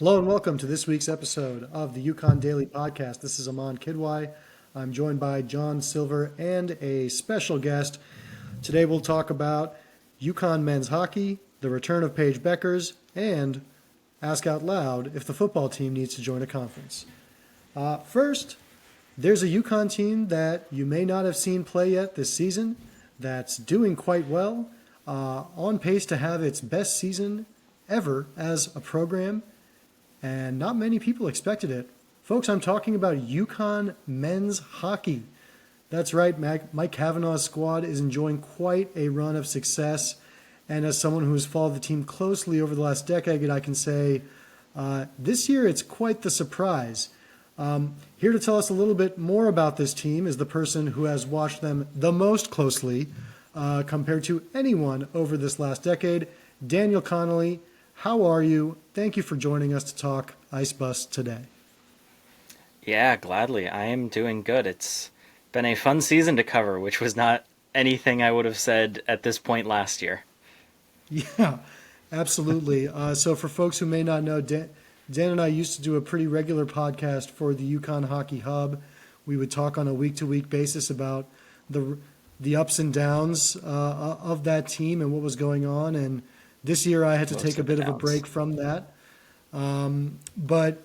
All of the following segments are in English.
Hello and welcome to this week's episode of the UConn Daily Podcast. This is Aman Kidwai. I'm joined by John Silver and a special guest. Today we'll talk about UConn men's hockey, the return of Paige Bueckers, and ask out loud if the football team needs to join a conference. First, there's a UConn team that you may not have seen play yet this season that's doing quite well, on pace to have its best season ever as a program, and not many people expected it. Folks, I'm talking about UConn men's hockey. That's right, Mike Kavanaugh's squad is enjoying quite a run of success, and as someone who has followed the team closely over the last decade, I can say this year it's quite the surprise. Here to tell us a little bit more about this team is the person who has watched them the most closely compared to anyone over this last decade, Daniel Connolly. How are you? Thank you for joining us to talk Ice Bus today. Yeah, gladly. I am doing good. It's been a fun season to cover, which was not anything I would have said at this point last year. Yeah, absolutely. So for folks who may not know, Dan and I used to do a pretty regular podcast for the UConn Hockey Hub. We would talk on a week-to-week basis about the ups and downs of that team and what was going on. And this year I had to take a bit of a break from that. But,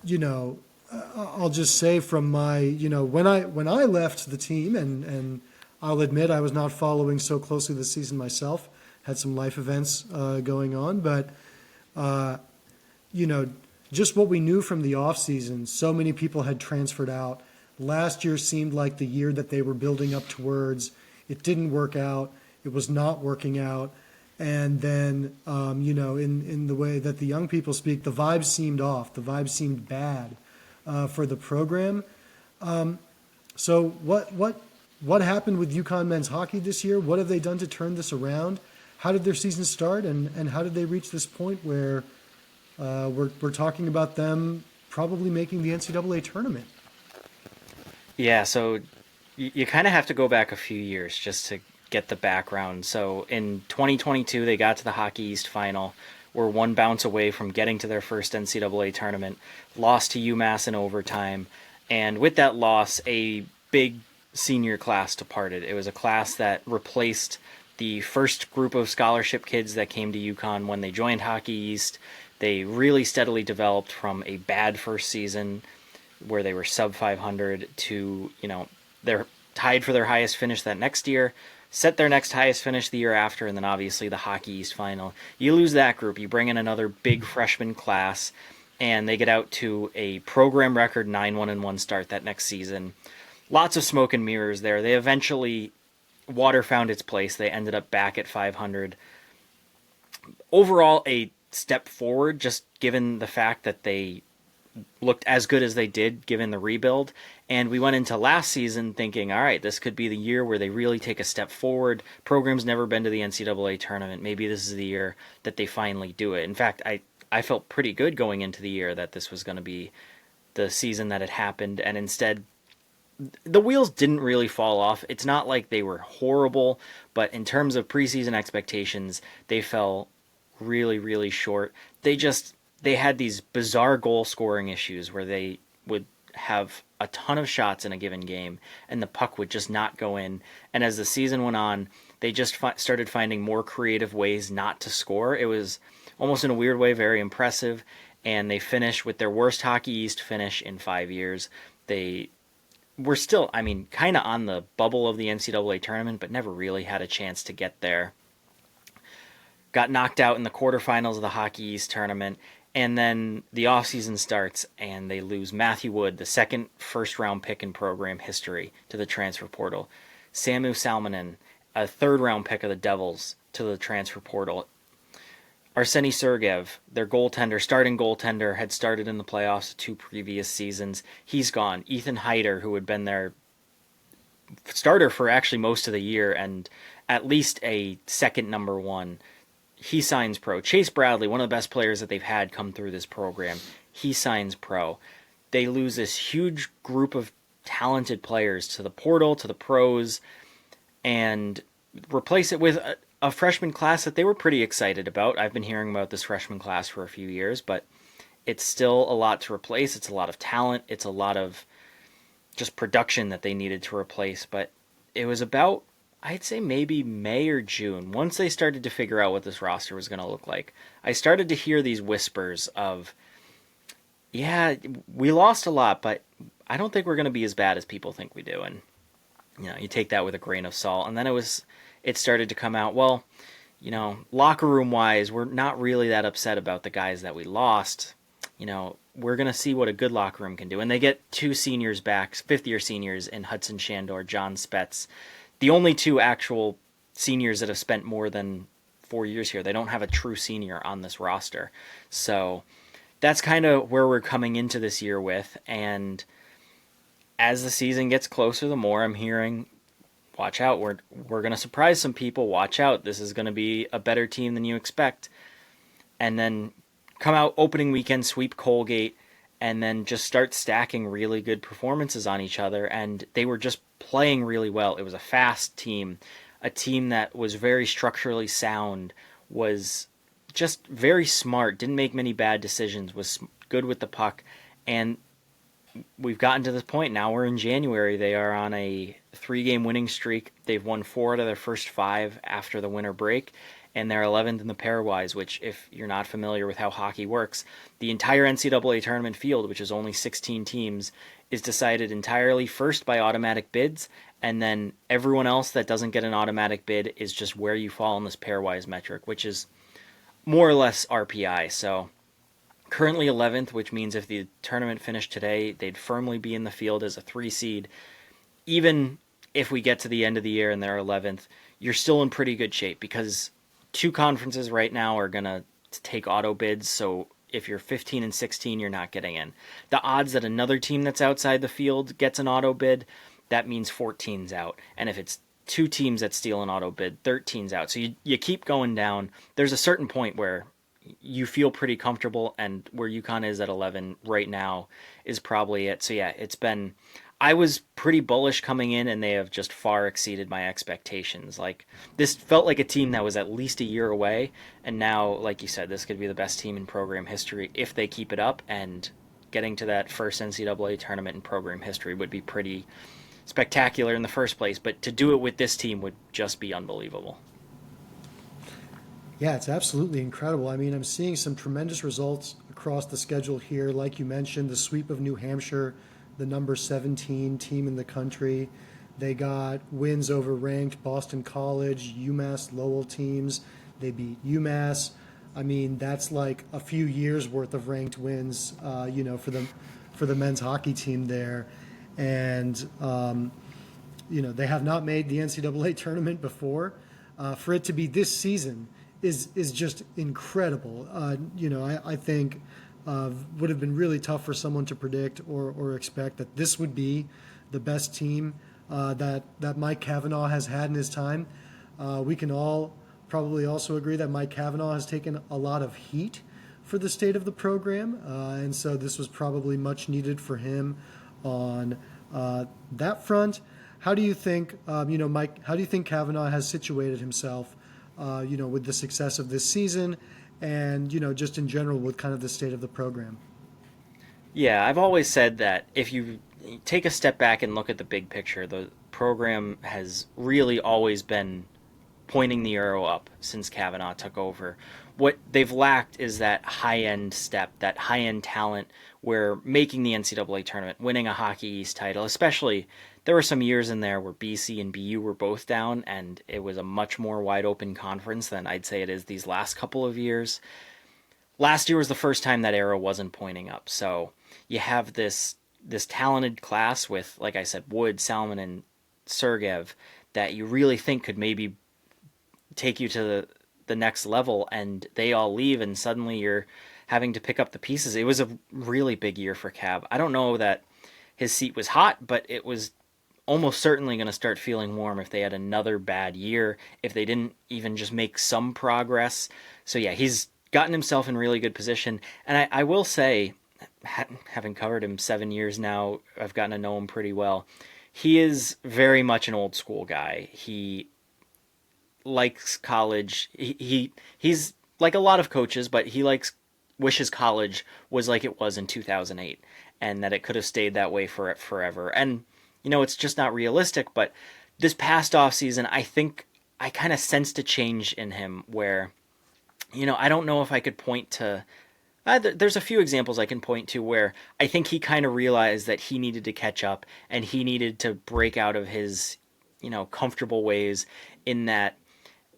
I'll just say from my, when I left the team, and I'll admit I was not following so closely this season myself, had some life events going on, but, just what we knew from the offseason, so many people had transferred out. Last year seemed like the year that they were building up towards. It didn't work out. It was not working out. And then, in the way that the young people speak, the vibes seemed off. The vibes seemed bad for the program. So what happened with UConn men's hockey this year? What have they done to turn this around? How did their season start, and how did they reach this point where we're talking about them probably making the NCAA tournament? Yeah, so you kind of have to go back a few years just to get the background. So in 2022, they got to the Hockey East final, were one bounce away from getting to their first NCAA tournament, lost to UMass in overtime, and with that loss, a big senior class departed. It was a class that replaced the first group of scholarship kids that came to UConn when they joined Hockey East. They really steadily developed from a bad first season where they were sub 500 to, they're tied for their highest finish that next year, set their next highest finish the year after, and then obviously the Hockey East final. You lose that group, you bring in another big freshman class, and they get out to a program record 9-1-1 start that next season. Lots of smoke and mirrors there. They eventually, water found its place. They ended up back at 500. Overall, a step forward, just given the fact that they looked as good as they did given the rebuild. And we went into last season thinking, all right, this could be the year where they really take a step forward. Program's never been to the NCAA tournament. Maybe this is the year that they finally do it. In fact, I felt pretty good going into the year that this was going to be the season that it happened. And instead, the wheels didn't really fall off. It's not like they were horrible, but in terms of preseason expectations, they fell really, really short. They had these bizarre goal scoring issues where they would have a ton of shots in a given game and the puck would just not go in. And as the season went on, they just started finding more creative ways not to score. It was almost in a weird way very impressive. And they finished with their worst Hockey East finish in 5 years. They were still, kind of on the bubble of the NCAA tournament, but never really had a chance to get there. Got knocked out in the quarterfinals of the Hockey East tournament. And then the offseason starts, and they lose Matthew Wood, the second first-round pick in program history, to the transfer portal. Samu Salminen, a third-round pick of the Devils, to the transfer portal. Arseny Sergev, their starting goaltender, had started in the playoffs 2 previous seasons. He's gone. Ethan Heider, who had been their starter for actually most of the year and at least a second number one, he signs pro. Chase Bradley, one of the best players that they've had come through this program, he signs pro. They lose this huge group of talented players to the portal, to the pros, and replace it with a freshman class that they were pretty excited about. I've been hearing about this freshman class for a few years, but It's still a lot to replace. It's a lot of talent. It's a lot of just production that they needed to replace. But it was about, I'd say maybe May or June, once they started to figure out what this roster was going to look like. I started to hear these whispers of, yeah, we lost a lot, but I don't think we're going to be as bad as people think we do. And you take that with a grain of salt. And then it started to come out, well, locker room wise, we're not really that upset about the guys that we lost. We're going to see what a good locker room can do. And they get two seniors back, fifth-year seniors in Hudson Shandor, John Spetz, the only two actual seniors that have spent more than 4 years here. They don't have a true senior on this roster. So that's kind of where we're coming into this year with. And as the season gets closer, the more I'm hearing, watch out, we're going to surprise some people. Watch out, this is going to be a better team than you expect. And then come out opening weekend, sweep Colgate, and then just start stacking really good performances on each other. And they were just playing really well. It was a fast team, a team that was very structurally sound, was just very smart, didn't make many bad decisions, was good with the puck. And we've gotten to this point now. We're in January. They are on a 3-game winning streak. They've won 4 out of their first 5 after the winter break, and they're 11th in the pairwise, which, if you're not familiar with how hockey works, the entire NCAA tournament field, which is only 16 teams, is decided entirely first by automatic bids, and then everyone else that doesn't get an automatic bid is just where you fall in this pairwise metric, which is more or less RPI. So currently 11th, which means if the tournament finished today, they'd firmly be in the field as a 3 seed. Even if we get to the end of the year and they're 11th, you're still in pretty good shape, because 2 conferences right now are going to take auto bids. So if you're 15 and 16, you're not getting in. The odds that another team that's outside the field gets an auto bid, that means 14's out. And if it's 2 teams that steal an auto bid, 13's out. So you keep going down. There's a certain point where you feel pretty comfortable, and where UConn is at 11 right now is probably it. So yeah, I was pretty bullish coming in, and they have just far exceeded my expectations. Like, this felt like a team that was at least a year away, and now, like you said, this could be the best team in program history if they keep it up, and getting to that first NCAA tournament in program history would be pretty spectacular in the first place, but to do it with this team would just be unbelievable. Yeah, it's absolutely incredible. I mean, I'm seeing some tremendous results across the schedule here. Like you mentioned, the sweep of New Hampshire, the number 17 team in the country. They got wins over ranked Boston College, UMass Lowell teams. They beat UMass. I mean, that's like a few years worth of ranked wins, for the men's hockey team there. And they have not made the NCAA tournament before. For it to be this season is just incredible. I think would have been really tough for someone to predict or expect that this would be the best team that Mike Cavanaugh has had in his time. We can all probably also agree that Mike Cavanaugh has taken a lot of heat for the state of the program, and so this was probably much needed for him on that front. How do you think, Mike? How do you think Cavanaugh has situated himself, with the success of this season, and just in general with kind of the state of the program? Yeah, I've always said that if you take a step back and look at the big picture, the program has really always been pointing the arrow up since Kavanaugh took over. What they've lacked is that high end step, that high end talent where making the NCAA tournament, winning a Hockey East title, especially there were some years in there where BC and BU were both down, and it was a much more wide open conference than I'd say it is these last couple of years. Last year was the first time that arrow wasn't pointing up. So you have this talented class with, like I said, Wood, Salmon, and Sergev that you really think could maybe take you to the next level, and they all leave, and suddenly you're having to pick up the pieces. It was a really big year for Cav. I don't know that his seat was hot, but it was almost certainly going to start feeling warm if they had another bad year, if they didn't even just make some progress. So yeah, he's gotten himself in really good position. And I will say, having covered him 7 years now, I've gotten to know him pretty well. He is very much an old school guy. He likes college. He's like a lot of coaches, but he likes wishes college was like it was in 2008, and that it could have stayed that way for it forever. And it's just not realistic. But this past off season, I think I kind of sensed a change in him where, I don't know if I could point to. There's a few examples I can point to where I think he kind of realized that he needed to catch up and he needed to break out of his, comfortable ways. In that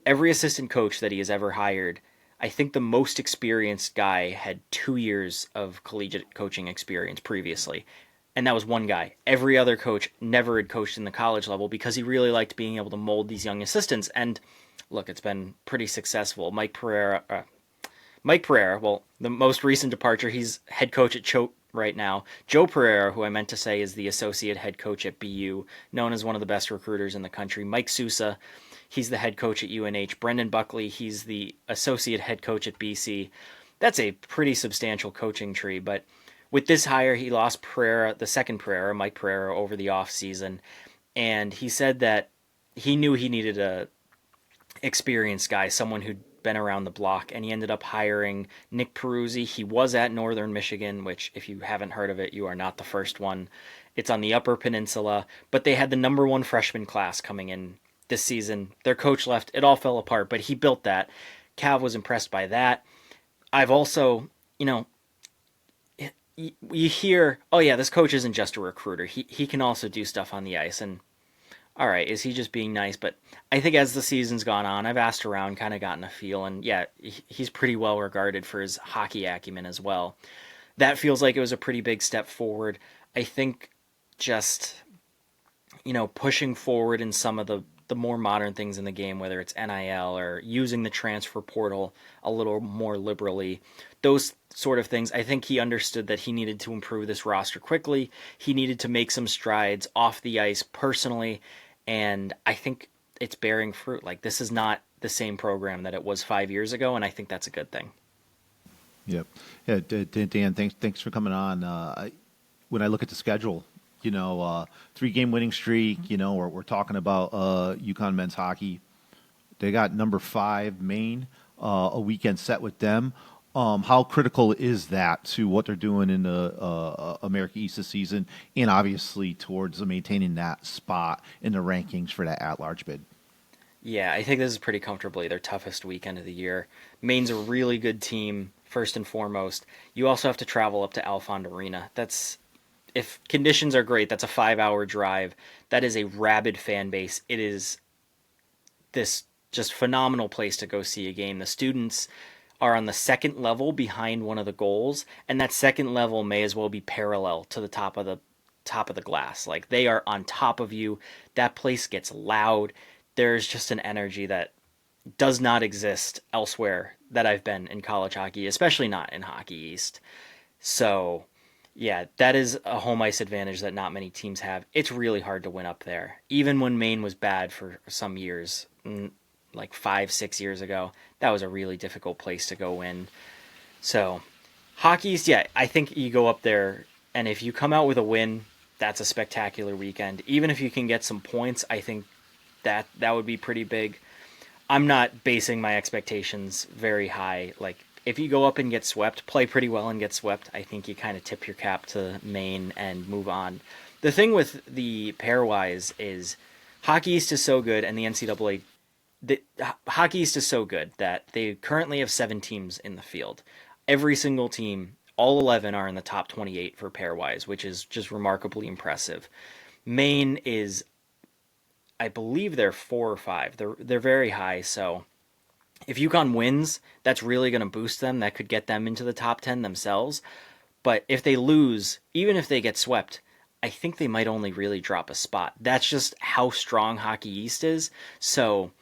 every assistant coach that he has ever hired, I think the most experienced guy had 2 years of collegiate coaching experience previously. And that was one guy. Every other coach never had coached in the college level because he really liked being able to mold these young assistants. And look, it's been pretty successful. Mike Pereira, well, the most recent departure, he's head coach at Choate right now. Joe Pereira, who I meant to say is the associate head coach at BU, known as one of the best recruiters in the country. Mike Sousa, he's the head coach at UNH. Brendan Buckley, he's the associate head coach at BC. That's a pretty substantial coaching tree, but with this hire, he lost Pereira, the second Pereira, Mike Pereira, over the offseason, and he said that he knew he needed a experienced guy, someone who'd been around the block, and he ended up hiring Nick Peruzzi. He was at Northern Michigan, which, if you haven't heard of it, you are not the first one. It's on the Upper Peninsula, but they had the number one freshman class coming in this season. Their coach left. It all fell apart, but he built that. Cav was impressed by that. I've also, you hear, oh yeah, this coach isn't just a recruiter. He can also do stuff on the ice. And all right, is he just being nice? But I think as the season's gone on, I've asked around, kind of gotten a feel, and yeah, he's pretty well regarded for his hockey acumen as well. That feels like it was a pretty big step forward. I think just, pushing forward in some of the more modern things in the game, whether it's NIL or using the transfer portal a little more liberally, those sort of things. I think he understood that he needed to improve this roster quickly. He needed to make some strides off the ice personally, and I think it's bearing fruit. Like, this is not the same program that it was 5 years ago, and I think that's a good thing. Yep. Yeah, Dan, thanks for coming on. When I look at the schedule, 3-game winning streak, we're talking about UConn men's hockey. They got number 5 Maine, a weekend set with them. How critical is that to what they're doing in the America East this season, and obviously towards maintaining that spot in the rankings for that at-large bid? Yeah, I think this is pretty comfortably their toughest weekend of the year. Maine's a really good team, first and foremost. You also have to travel up to Alfond Arena. If conditions are great, that's a 5-hour drive. That is a rabid fan base. It is this just phenomenal place to go see a game. The students are on the second level behind one of the goals, and that second level may as well be parallel to the top of the glass. Like, they are on top of you. That place gets loud. There's just an energy that does not exist elsewhere that I've been in college hockey, especially not in Hockey East. So, yeah, that is a home ice advantage that not many teams have. It's really hard to win up there. Even when Maine was bad for some years, like 5-6 years ago, that was a really difficult place to go win. So, Hockey East, yeah, I think you go up there, and if you come out with a win, that's a spectacular weekend. Even if you can get some points, I think that would be pretty big. I'm not basing my expectations very high. Like, if you go up and get swept, play pretty well and get swept, I think you kind of tip your cap to Maine and move on. The thing with the pairwise is Hockey East is so good, and the NCAA, Hockey East is so good that they currently have 7 teams in the field. Every single team, all 11 are in the top 28 for pairwise, which is just remarkably impressive. Maine is, I believe they're 4 or 5. They're very high, so if UConn wins, that's really going to boost them. That could get them into the top 10 themselves. But if they lose, even if they get swept, I think they might only really drop a spot. That's just how strong Hockey East is. So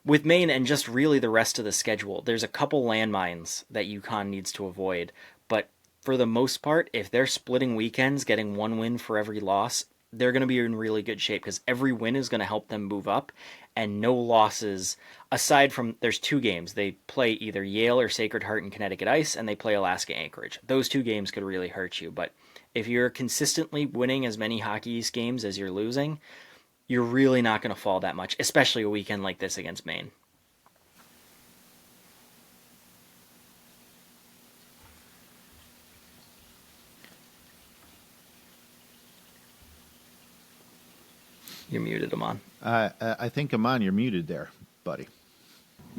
with Maine and just really the rest of the schedule, there's a couple landmines that UConn needs to avoid. But for the most part, if they're splitting weekends, getting 1 win for every loss, they're going to be in really good shape because every win is going to help them move up, and no losses. Aside from, there's 2 games. They play either Yale or Sacred Heart in Connecticut Ice, and they play Alaska Anchorage. Those 2 games could really hurt you, but if you're consistently winning as many Hockey East games as you're losing, you're really not going to fall that much, especially a weekend like this against Maine. You're muted, Aman. I think, Aman, you're muted there, buddy.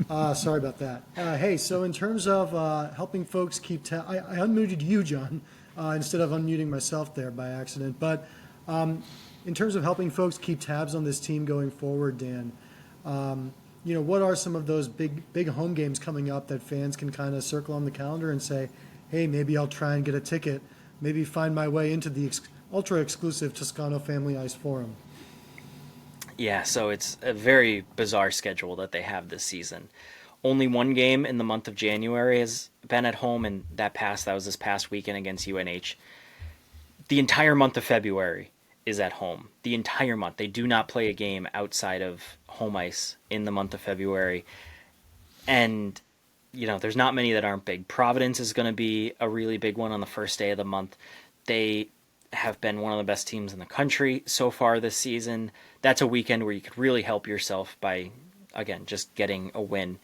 Sorry about that. Hey, so in terms of helping folks keep I unmuted you, John, instead of unmuting myself there by accident. But in terms of helping folks keep tabs on this team going forward, Dan, what are some of those big home games coming up that fans can kind of circle on the calendar and say, hey, maybe I'll try and get a ticket, maybe find my way into the ultra exclusive Toscano Family Ice Forum? Yeah, so it's a very bizarre schedule that they have this season. Only one game in the month of January has been at home, and that was this past weekend against UNH. The entire month of February is at home. The entire month. They do not play a game outside of home ice in the month of February. And, there's not many that aren't big. Providence is going to be a really big one on the first day of the month. They have been one of the best teams in the country so far this season. That's a weekend where you could really help yourself by, again, just getting a win.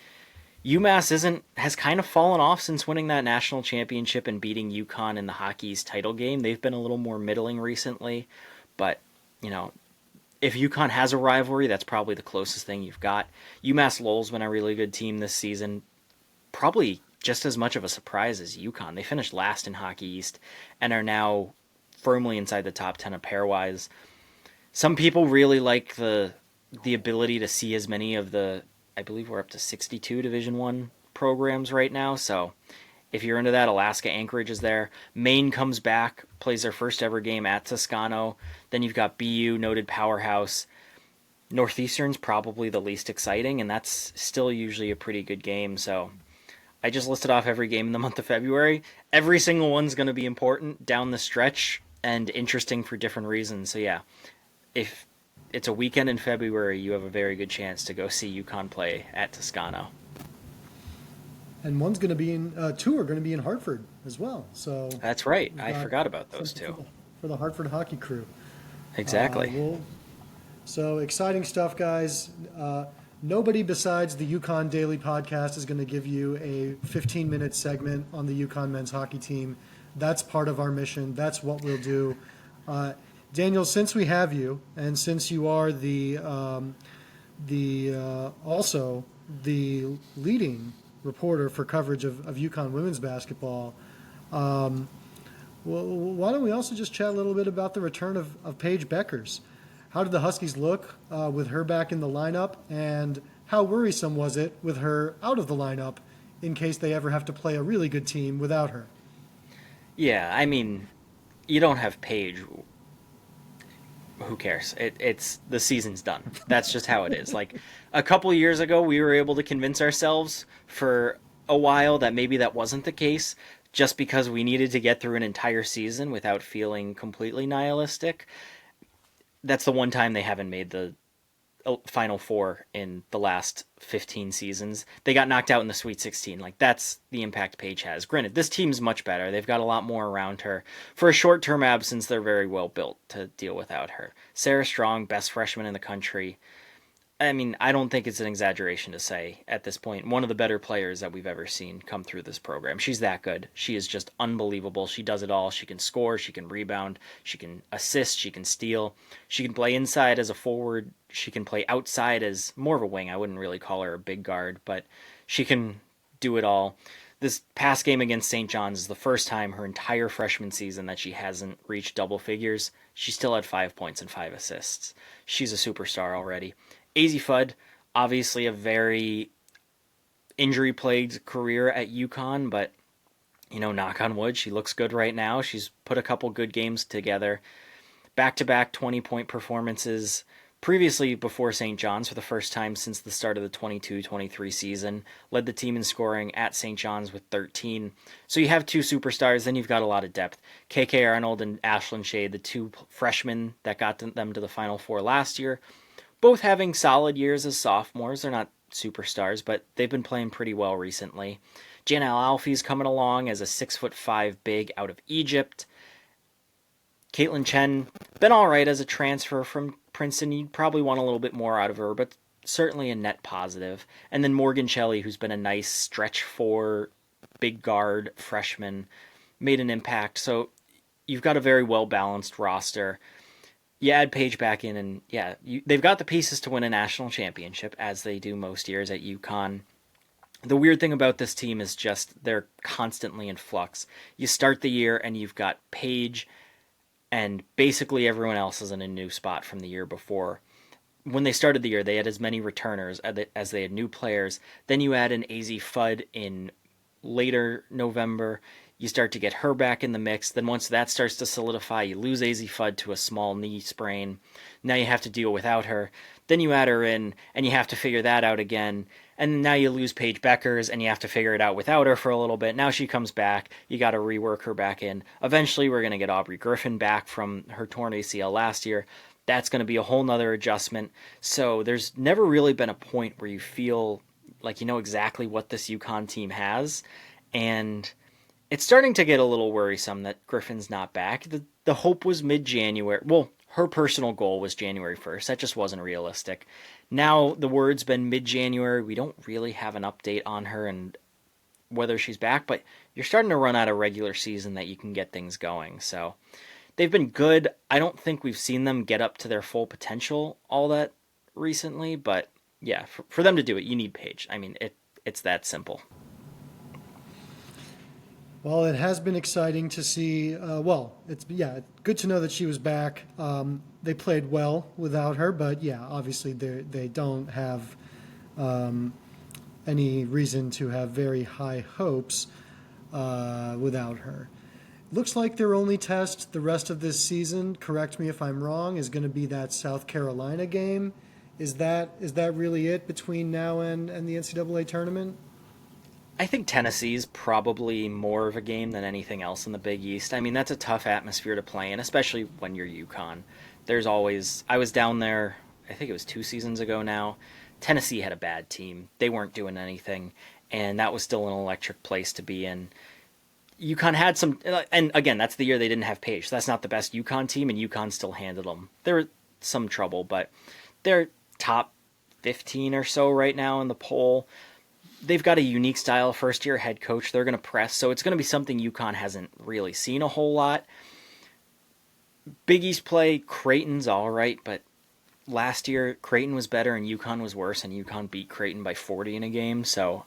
UMass has kind of fallen off since winning that national championship and beating UConn in the hockey's title game. They've been a little more middling recently, but, if UConn has a rivalry, that's probably the closest thing you've got. UMass Lowell's been a really good team this season, probably just as much of a surprise as UConn. They finished last in Hockey East and are now firmly inside the top 10 of pairwise. Some people really like the ability to see as many of I believe we're up to 62 Division I programs right now. So if you're into that, Alaska Anchorage is there. Maine comes back, plays their first ever game at Toscano. Then you've got BU, noted powerhouse. Northeastern's probably the least exciting, and that's still usually a pretty good game. So I just listed off every game in the month of February. Every single one's going to be important down the stretch and interesting for different reasons. So yeah, if it's a weekend in February, you have a very good chance to go see UConn play at Toscano. And two are going to be in Hartford as well. So that's right. I forgot about those two. For the Hartford hockey crew. Exactly. So exciting stuff, guys. Nobody besides the UConn Daily Podcast is going to give you a 15-minute segment on the UConn men's hockey team. That's part of our mission. That's what we'll do. Daniel, since we have you, and since you are also the leading reporter for coverage of UConn women's basketball, well, why don't we also just chat a little bit about the return of Paige Bueckers? How did the Huskies look with her back in the lineup, and how worrisome was it with her out of the lineup in case they ever have to play a really good team without her? Yeah, I mean, you don't have Paige. Who cares? It's the season's done. That's just how it is. Like a couple years ago, we were able to convince ourselves for a while that maybe that wasn't the case, just because we needed to get through an entire season without feeling completely nihilistic. That's the one time they haven't made the Final Four in the last 15 seasons. They got knocked out in the Sweet 16. Like, that's the impact Paige has. Granted, this team's much better. They've got a lot more around her. For a short-term absence, they're very well built to deal without her. Sarah Strong, best freshman in the country. I mean, I don't think it's an exaggeration to say, at this point, one of the better players that we've ever seen come through this program. She's that good. She is just unbelievable. She does it all. She can score. She can rebound. She can assist. She can steal. She can play inside as a forward. She can play outside as more of a wing. I wouldn't really call her a big guard, but she can do it all. This past game against St. John's is the first time her entire freshman season that she hasn't reached double figures. She still had 5 points and 5 assists. She's a superstar already. AZ Fudd, obviously a very injury-plagued career at UConn, but, knock on wood, she looks good right now. She's put a couple good games together. Back-to-back 20-point performances previously before St. John's for the first time since the start of the 22-23 season. Led the team in scoring at St. John's with 13. So you have two superstars, then you've got a lot of depth. KK Arnold and Ashlyn Shade, the two freshmen that got them to the Final Four last year, both having solid years as sophomores. They're not superstars, but they've been playing pretty well recently. Janelle Alfie's coming along as a 6'5" big out of Egypt. Caitlin Chen, been all right as a transfer from Princeton. You'd probably want a little bit more out of her, but certainly a net positive. And then Morgan Shelley, who's been a nice stretch four, big guard freshman, made an impact. So you've got a very well-balanced roster. you add Paige back in, and yeah, they've got the pieces to win a national championship, as they do most years at UConn. The weird thing about this team is just they're constantly in flux. You start the year and you've got Paige, and basically everyone else is in a new spot from the year before. When they started the year, they had as many returners as they had new players. Then you add an AZ Fudd in later November. You start to get her back in the mix. Then once that starts to solidify, you lose AZ Fudd to a small knee sprain. Now you have to deal without her. Then you add her in, and you have to figure that out again. And now you lose Paige Bueckers, and you have to figure it out without her for a little bit. Now she comes back. You got to rework her back in. Eventually, we're going to get Aubrey Griffin back from her torn ACL last year. That's going to be a whole nother adjustment. So there's never really been a point where you feel like you know exactly what this UConn team has. And it's starting to get a little worrisome that Griffin's not back. The hope was mid-January. Well, her personal goal was January 1st. That just wasn't realistic. Now the word's been mid-January. We don't really have an update on her and whether she's back, but you're starting to run out of regular season that you can get things going. So they've been good. I don't think we've seen them get up to their full potential all that recently, but yeah, for them to do it, you need Paige. I mean, it's that simple. Well, it has been exciting to see. It's good to know that she was back. They played well without her, but yeah, obviously they don't have any reason to have very high hopes without her. Looks like their only test the rest of this season, correct me if I'm wrong, is going to be that South Carolina game. Is that really it between now and the NCAA tournament? I think Tennessee's probably more of a game than anything else in the Big East. I mean, that's a tough atmosphere to play in, especially when you're UConn. I was down there, I think it was 2 seasons ago now. Tennessee had a bad team. They weren't doing anything, and that was still an electric place to be in. UConn had some, and again, that's the year they didn't have Paige. So that's not the best UConn team, and UConn still handled them. There was some trouble, but they're top 15 or so right now in the poll. They've got a unique style first-year head coach. They're going to press, so it's going to be something UConn hasn't really seen a whole lot. Big East play, Creighton's all right, but last year Creighton was better and UConn was worse, and UConn beat Creighton by 40 in a game. So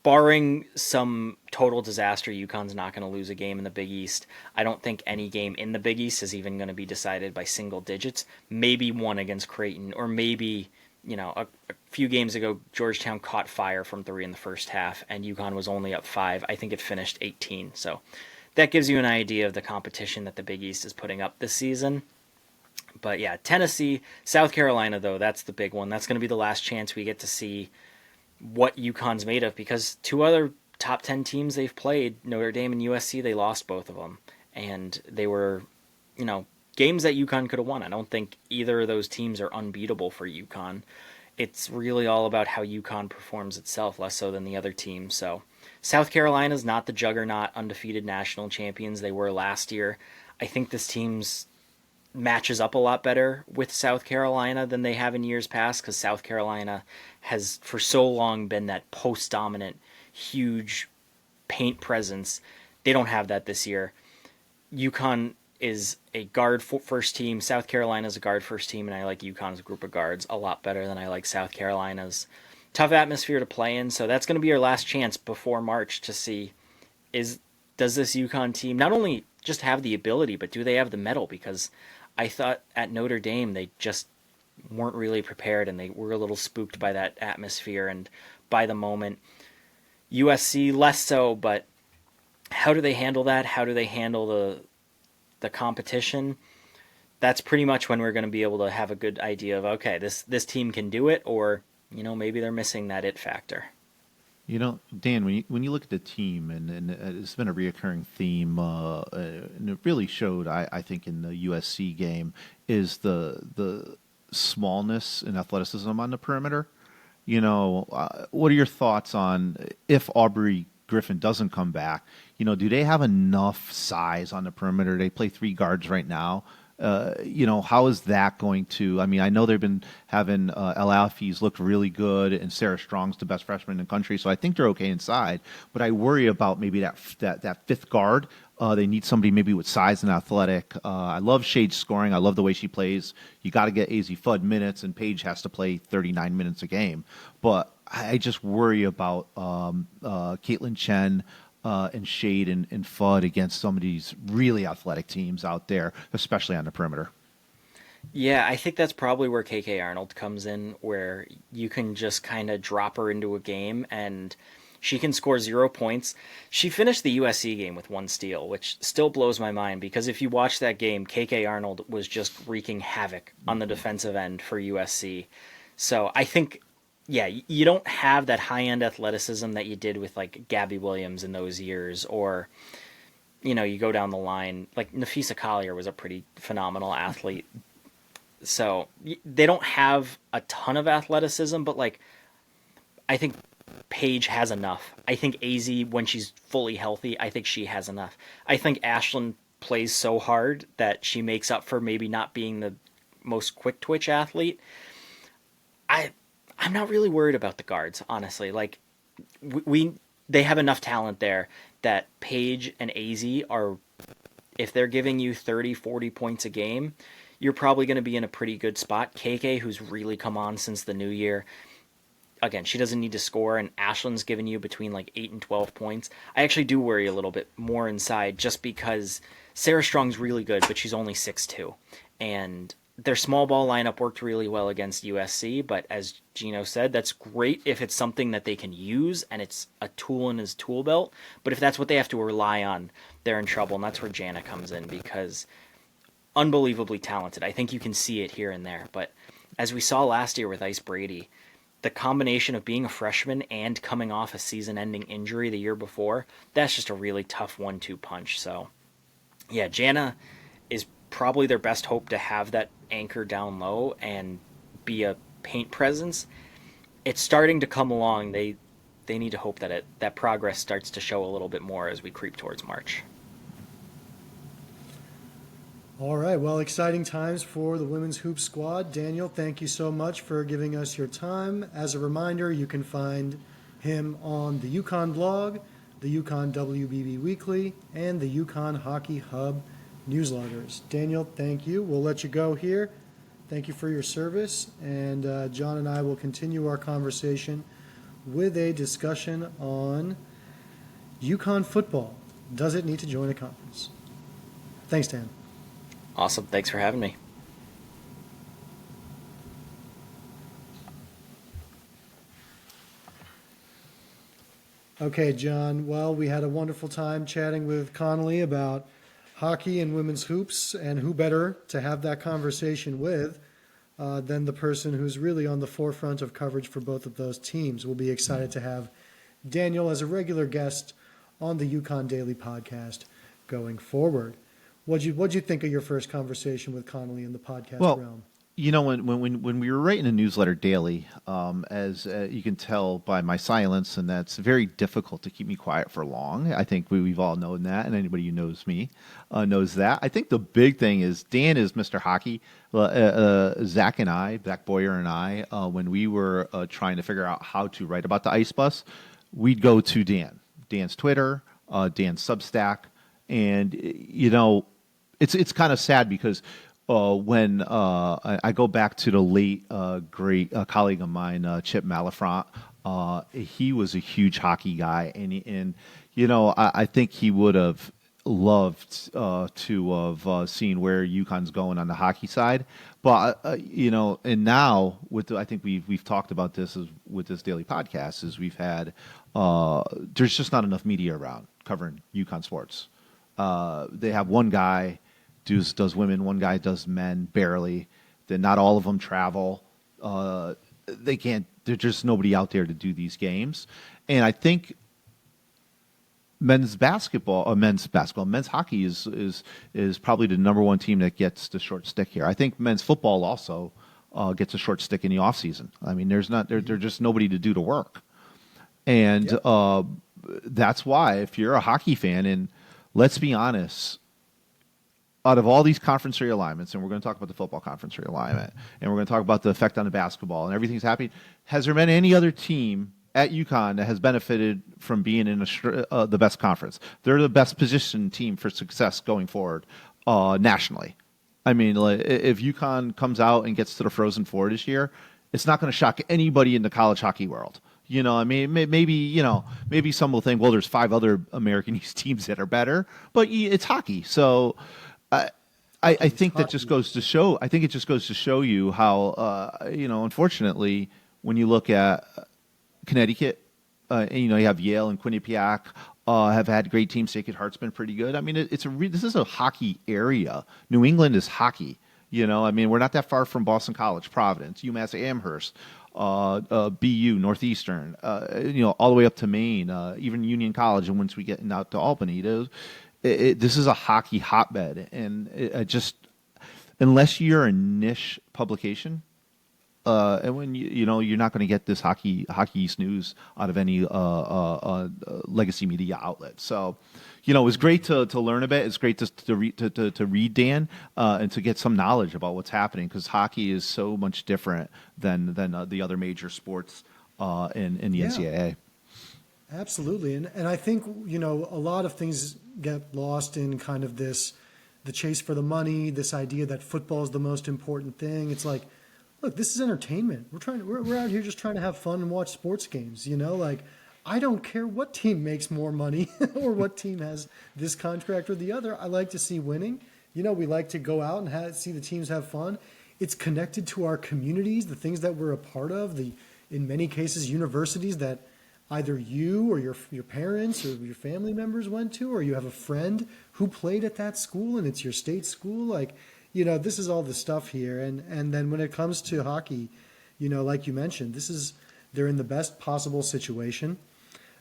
barring some total disaster, UConn's not going to lose a game in the Big East. I don't think any game in the Big East is even going to be decided by single digits. Maybe one against Creighton, or maybe a few games ago, Georgetown caught fire from 3 in the first half, and UConn was only up 5. I think it finished 18. So that gives you an idea of the competition that the Big East is putting up this season. But yeah, Tennessee, South Carolina, though, that's the big one. That's going to be the last chance we get to see what UConn's made of, because 2 other top 10 teams they've played, Notre Dame and USC, they lost both of them. And they were, games that UConn could have won. I don't think either of those teams are unbeatable for UConn. It's really all about how UConn performs itself, less so than the other teams. So South Carolina's not the juggernaut undefeated national champions they were last year. I think this team's matches up a lot better with South Carolina than they have in years past, because South Carolina has for so long been that post-dominant, huge paint presence. They don't have that this year. UConn is a guard first team. South Carolina's a guard first team, and I like UConn's group of guards a lot better than I like South Carolina's. Tough atmosphere to play in, so that's going to be our last chance before March to see does this UConn team not only just have the ability, but do they have the mettle? Because I thought at Notre Dame they just weren't really prepared, and they were a little spooked by that atmosphere and by the moment. USC less so, but how do they handle that? How do they handle the competition? That's pretty much when we're going to be able to have a good idea of, okay, this team can do it, or maybe they're missing that it factor. Dan, when you look at the team, and it's been a reoccurring theme, and it really showed, I think, in the USC game, is the smallness and athleticism on the perimeter. What are your thoughts on if Aubrey Griffin doesn't come back? Do they have enough size on the perimeter? They play 3 guards right now. How is that going to? I mean, I know they've been having El Alfi's looked really good, and Sarah Strong's the best freshman in the country, so I think they're okay inside. But I worry about maybe that 5th guard They need somebody maybe with size and athletic. I love Shade's scoring. I love the way she plays. You got to get AZ Fudd minutes, and Paige has to play 39 minutes a game. But I just worry about Caitlin Chen and Shade and Fudd against some of these really athletic teams out there, especially on the perimeter. Yeah, I think that's probably where KK Arnold comes in, where you can just kind of drop her into a game and she can score 0 points. She finished the USC game with 1 steal, which still blows my mind because if you watch that game, KK Arnold was just wreaking havoc on the defensive end for USC. So I think, yeah, you don't have that high end athleticism that you did with like Gabby Williams in those years, or you go down the line. Like Nafisa Collier was a pretty phenomenal athlete. So they don't have a ton of athleticism, but like I think Paige has enough. I think AZ, when she's fully healthy, I think she has enough. I think Ashlyn plays so hard that she makes up for maybe not being the most quick twitch athlete. I'm not really worried about the guards, honestly. Like they have enough talent there that Paige and AZ are, if they're giving you 30, 40 points a game, you're probably going to be in a pretty good spot. KK, who's really come on since the new year, again, she doesn't need to score, and Ashlyn's giving you between like 8 and 12 points. I actually do worry a little bit more inside just because Sarah Strong's really good, but she's only 6'2". And their small ball lineup worked really well against USC, but as Gino said, that's great if it's something that they can use and it's a tool in his tool belt. But if that's what they have to rely on, they're in trouble, and that's where Jana comes in because unbelievably talented. I think you can see it here and there. But as we saw last year with Ice Brady, the combination of being a freshman and coming off a season-ending injury the year before, that's just a really tough 1-2 punch. So, yeah, Jana is probably their best hope to have that anchor down low and be a paint presence. It's starting to come along. They need to hope that that progress starts to show a little bit more as we creep towards March. All right. Well, exciting times for the women's hoop squad. Daniel, thank you so much for giving us your time. As a reminder, you can find him on the UConn blog, the UConn WBB Weekly, and the UConn Hockey Hub newsletters. Daniel, thank you. We'll let you go here. Thank you for your service. And John and I will continue our conversation with a discussion on UConn football. Does it need to join a conference? Thanks, Dan. Awesome. Thanks for having me. Okay, John. Well, we had a wonderful time chatting with Connolly about hockey and women's hoops, and who better to have that conversation with than the person who's really on the forefront of coverage for both of those teams. We'll be excited to have Daniel as a regular guest on the UConn Daily podcast going forward. What'd you think of your first conversation with Connolly in the podcast realm? When we were writing a newsletter daily, as you can tell by my silence, and that's very difficult to keep me quiet for long. I think we've all known that, and anybody who knows me knows that. I think the big thing is Dan is Mr. Hockey. Zach Boyer and I, when we were trying to figure out how to write about the Ice Bus, we'd go to Dan's Twitter, Dan's Substack, and it's kind of sad because when I go back to the late great colleague of mine, Chip Malafront, he was a huge hockey guy, and I think he would have loved to have seen where UConn's going on the hockey side, but and now I think we've talked about this with this daily podcast is we've had there's just not enough media around covering UConn sports. They have one guy does women, one guy does men barely. Then not all of them travel. They can't. There's just nobody out there to do these games. And I think men's hockey is probably the number one team that gets the short stick here. I think men's football also gets a short stick in the off season. I mean, there's just nobody to do the work, and that's why if you're a hockey fan, and let's be honest. Out of all these conference realignments, and we're going to talk about the football conference realignment, and we're going to talk about the effect on the basketball, and everything's happening, has there been any other team at UConn that has benefited from being in the best conference. They're the best positioned team for success going forward nationally. I mean, like, if UConn comes out and gets to the Frozen Four this year, it's not going to shock anybody in the college hockey world. I mean, maybe some will think, well, there's 5 other American East teams that are better, but it's hockey. So I think that just goes to show. I think it just goes to show you how, unfortunately, when you look at Connecticut, you have Yale and Quinnipiac have had great teams. Sacred Heart's been pretty good. I mean, this is a hockey area. New England is hockey. I mean, we're not that far from Boston College, Providence, UMass Amherst, BU, Northeastern, all the way up to Maine, even Union College. And once we get out to Albany, this is a hockey hotbed. And unless you're a niche publication, and when you're not going to get this hockey East news out of any legacy media outlet. So, it was great to learn a bit. It's great to read Dan and to get some knowledge about what's happening, because hockey is so much different than the other major sports in the NCAA. Absolutely, and I think a lot of things get lost in kind of the chase for the money, this idea that football is the most important thing. It's like, look, this is entertainment. We're out here just trying to have fun and watch sports games. I don't care what team makes more money or what team has this contract or the other. I like to see winning. We like to go out and see the teams have fun. It's connected to our communities, the things that we're a part of. In many cases, universities that either you or your parents or your family members went to, or you have a friend who played at that school and it's your state school. This is all the stuff here. And then when it comes to hockey, like you mentioned, they're in the best possible situation.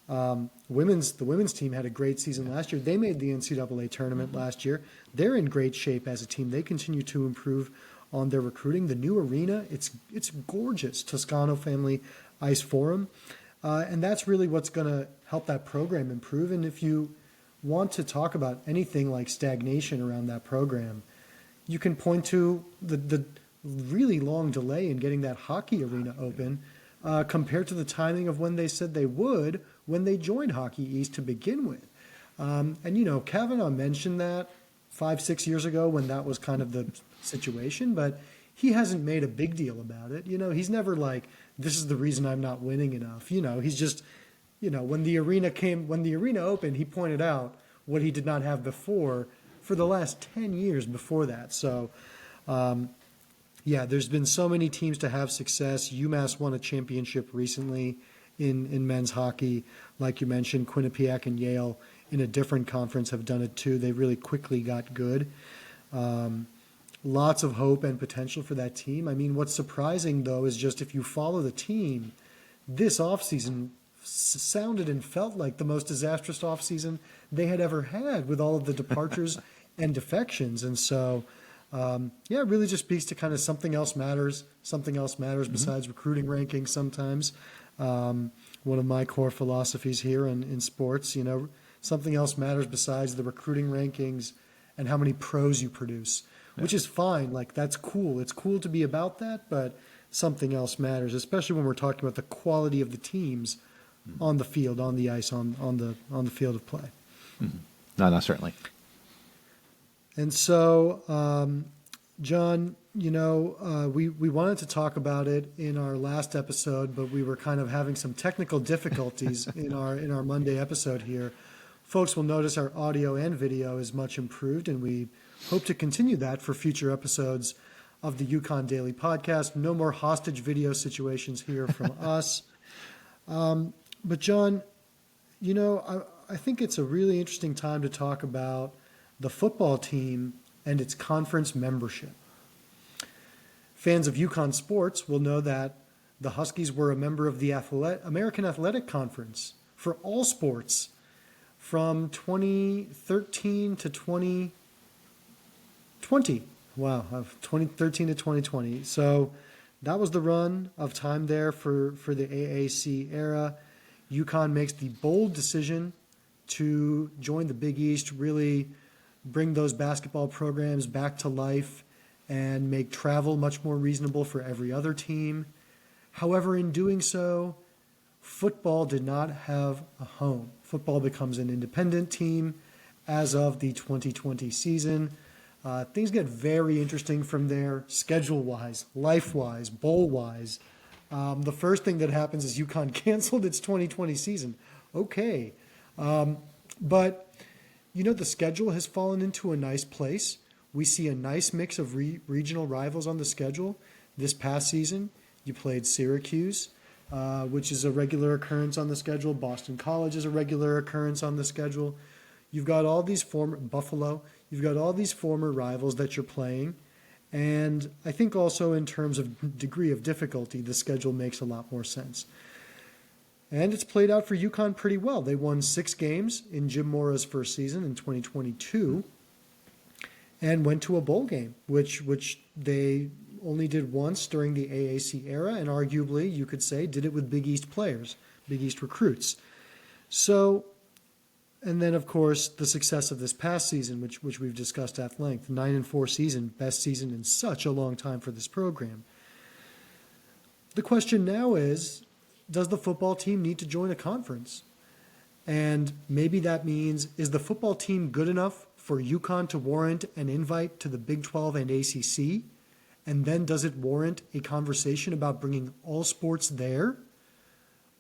The women's team had a great season last year. They made the NCAA tournament last year. They're in great shape as a team. They continue to improve on their recruiting. The new arena, it's gorgeous, Toscano Family Ice Forum. And that's really what's going to help that program improve. And if you want to talk about anything like stagnation around that program, you can point to the really long delay in getting that hockey arena open compared to the timing of when they said they would when they joined Hockey East to begin with. And Kavanaugh mentioned that 5-6 years ago when that was kind of the situation, but he hasn't made a big deal about it. He's never like, this is the reason I'm not winning enough. He's just, when the arena opened, he pointed out what he did not have before for the last 10 years before that. So, there's been so many teams to have success. UMass won a championship recently in men's hockey. Like you mentioned, Quinnipiac and Yale in a different conference have done it too. They really quickly got good. Lots of hope and potential for that team. I mean, what's surprising, though, is just if you follow the team, this offseason sounded and felt like the most disastrous offseason they had ever had with all of the departures and defections. And so, it really just speaks to kind of something else matters besides recruiting rankings sometimes. One of my core philosophies here in sports, something else matters besides the recruiting rankings and how many pros you produce. Which is fine. Like, that's cool. It's cool to be about that, but something else matters, especially when we're talking about the quality of the teams on the field, on the ice, on the field of play. Mm-hmm. No, certainly. And so, John, we wanted to talk about it in our last episode, but we were kind of having some technical difficulties in our Monday episode here. Folks will notice our audio and video is much improved, and we hope to continue that for future episodes of the UConn Daily Podcast. No more hostage video situations here from us. But John, I think it's a really interesting time to talk about the football team and its conference membership. Fans of UConn sports will know that the Huskies were a member of the American Athletic Conference for all sports from 2013 to 2020. Wow, of 2013 to 2020. So that was the run of time there for the AAC era. UConn makes the bold decision to join the Big East, really bring those basketball programs back to life and make travel much more reasonable for every other team. However, in doing so, football did not have a home. Football becomes an independent team as of the 2020 season. Things get very interesting from there, schedule-wise, life-wise, bowl-wise. The first thing that happens is UConn canceled its 2020 season. Okay. But, the schedule has fallen into a nice place. We see a nice mix of regional rivals on the schedule. This past season, you played Syracuse, which is a regular occurrence on the schedule. Boston College is a regular occurrence on the schedule. You've got all these Buffalo, you've got all these former rivals that you're playing. And I think also in terms of degree of difficulty, the schedule makes a lot more sense. And it's played out for UConn pretty well. They won 6 games in Jim Mora's first season in 2022 and went to a bowl game, which they only did once during the AAC era, and arguably, you could say, did it with Big East players, Big East recruits. So, and then, of course, the success of this past season, which we've discussed at length, 9-4 season, best season in such a long time for this program. The question now is, does the football team need to join a conference? And maybe that means, is the football team good enough for UConn to warrant an invite to the Big 12 and ACC? And then does it warrant a conversation about bringing all sports there?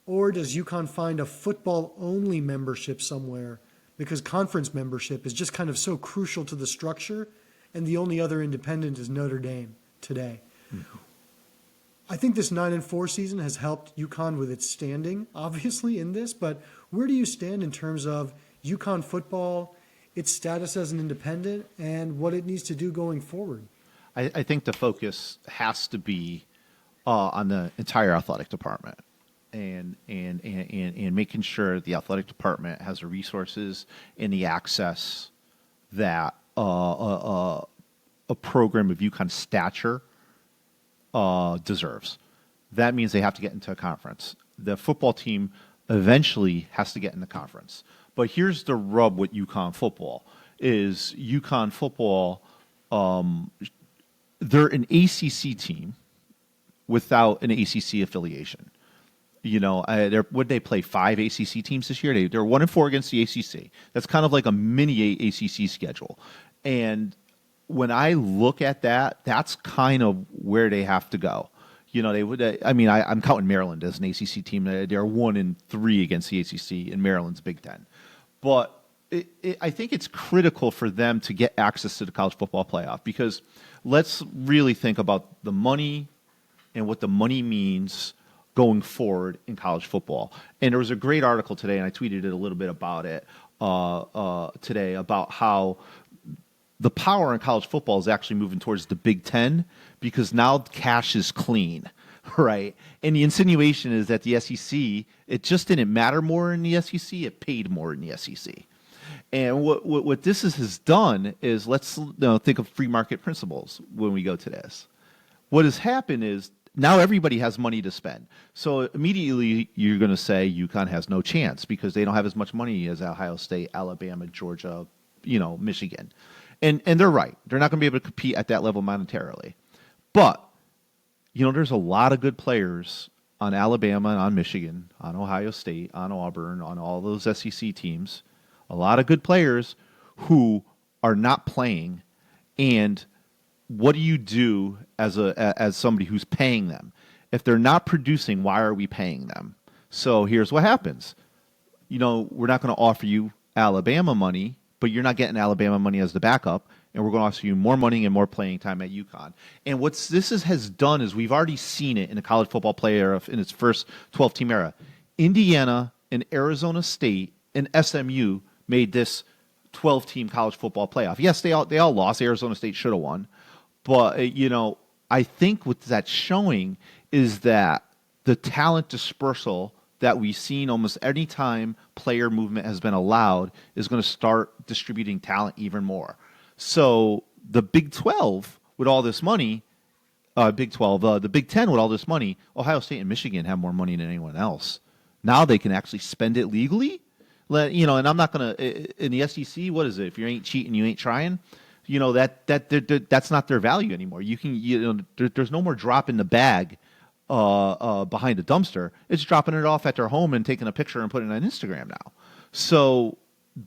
Or does UConn find a football-only membership somewhere because conference membership is just kind of so crucial to the structure, and the only other independent is Notre Dame today? Mm-hmm. I think this 9-4 season has helped UConn with its standing, obviously, in this, but where do you stand in terms of UConn football, its status as an independent, and what it needs to do going forward? I think the focus has to be on the entire athletic department and making sure the athletic department has the resources and the access that a program of UConn's stature deserves. That means they have to get into a conference. The football team eventually has to get in the conference. But here's the rub with UConn football is UConn football, they're an ACC team without an ACC affiliation. Would they play 5 ACC teams this year? They're 1-4 against the ACC. That's kind of like a mini ACC schedule. And when I look at that, that's kind of where they have to go. They would. I'm counting Maryland as an ACC team. They're 1-3 against the ACC, and Maryland's Big Ten. But I think it's critical for them to get access to the college football playoff because let's really think about the money and what the money means going forward in college football. And there was a great article today, and I tweeted it a little bit about it today, about how the power in college football is actually moving towards the Big Ten because now cash is clean, right? And the insinuation is that the SEC, it just didn't matter more in the SEC, it paid more in the SEC. And what this has done is, let's think of free market principles when we go to this. What has happened is now everybody has money to spend. So immediately you're going to say UConn has no chance because they don't have as much money as Ohio State, Alabama, Georgia, Michigan. And they're right. They're not going to be able to compete at that level monetarily. But, there's a lot of good players on Alabama and on Michigan, on Ohio State, on Auburn, on all those SEC teams. A lot of good players who are not playing. And what do you do as somebody who's paying them? If they're not producing, why are we paying them? So here's what happens. We're not going to offer you Alabama money, but you're not getting Alabama money as the backup, and we're going to offer you more money and more playing time at UConn. And what this has done is we've already seen it in the college football play era in its first 12-team era. Indiana and Arizona State and SMU made this 12-team college football playoff. Yes, they all lost. Arizona State should have won. But, I think what that's showing is that the talent dispersal that we've seen almost any time player movement has been allowed is going to start distributing talent even more. So the Big 12 with all this money, the Big 10 with all this money, Ohio State and Michigan have more money than anyone else. Now they can actually spend it legally. And I'm not going to, in the SEC, what is it? If you ain't cheating, you ain't trying. That's not their value anymore. There's no more drop in the bag behind a dumpster. It's dropping it off at their home and taking a picture and putting it on Instagram now. So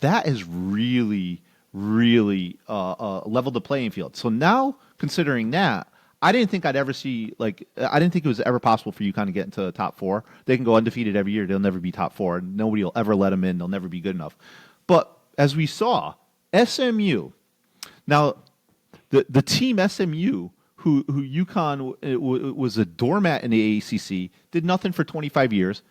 that is really, really leveled the playing field. So now, considering that, I didn't think I'd ever see, I didn't think it was ever possible for UConn to get into the top four. They can go undefeated every year. They'll never be top four. Nobody will ever let them in. They'll never be good enough. But as we saw, SMU, now the team SMU, who UConn was a doormat in the ACC, did nothing for 25 years.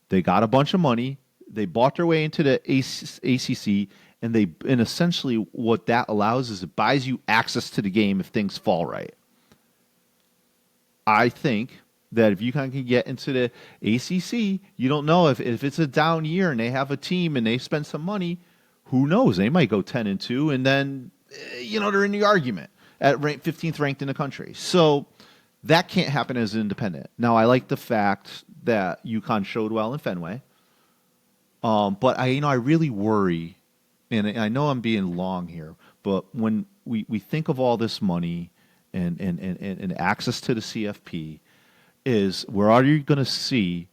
They got a bunch of money. They bought their way into the ACC, and essentially what that allows is it buys you access to the game if things fall right. I think that if UConn can get into the ACC, you don't know if it's a down year and they have a team and they spend some money, who knows? They might go 10-2, and then they're in the argument at 15th ranked in the country. So that can't happen as an independent. Now, I like the fact that UConn showed well in Fenway, but I really worry, and I know I'm being long here, but when we think of all this money and access to the CFP, is where are you going to see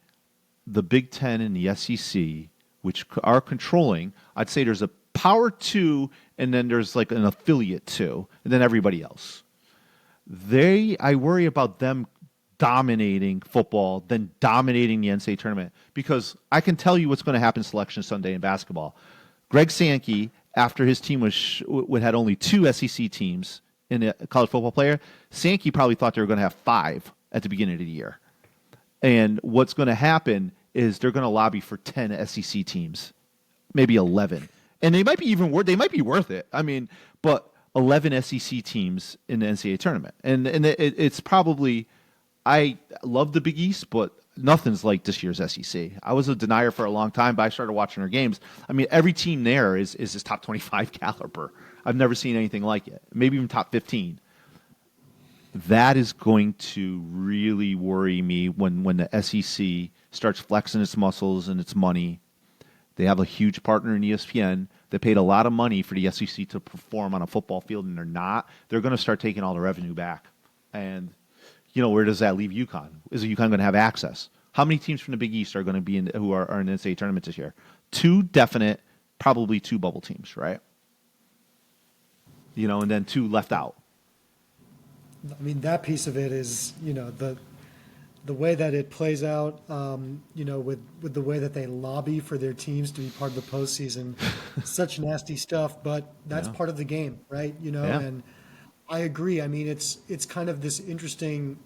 the Big Ten and the SEC, which are controlling? I'd say there's a Power 2, and then there's like an affiliate 2, and then everybody else. I worry about them dominating football, then dominating the NCAA tournament, because I can tell you what's going to happen Selection Sunday in basketball. Greg Sankey, after his team had only 2 SEC teams in a college football player, Sankey probably thought they were going to have 5 at the beginning of the year. And what's going to happen is they're going to lobby for 10 SEC teams, maybe 11. And they might be they might be worth it. I mean, but 11 SEC teams in the NCAA tournament. And it's probably, I love the Big East, but nothing's like this year's SEC. I was a denier for a long time, but I started watching their games. I mean, every team there is this top 25 caliber. I've never seen anything like it. Maybe even top 15. That is going to really worry me when the SEC starts flexing its muscles and its money. They have a huge partner in ESPN. They paid a lot of money for the SEC to perform on a football field, and they're not. They're going to start taking all the revenue back. And, where does that leave UConn? Is UConn going to have access? How many teams from the Big East are going to be who are in the NCAA tournament this year? 2 definite, probably 2 bubble teams, right? And then 2 left out. I mean, that piece of it is, the way that it plays out, with the way that they lobby for their teams to be part of the postseason, such nasty stuff. But that's part of the game, right? Yeah. And I agree. I mean, it's kind of this interesting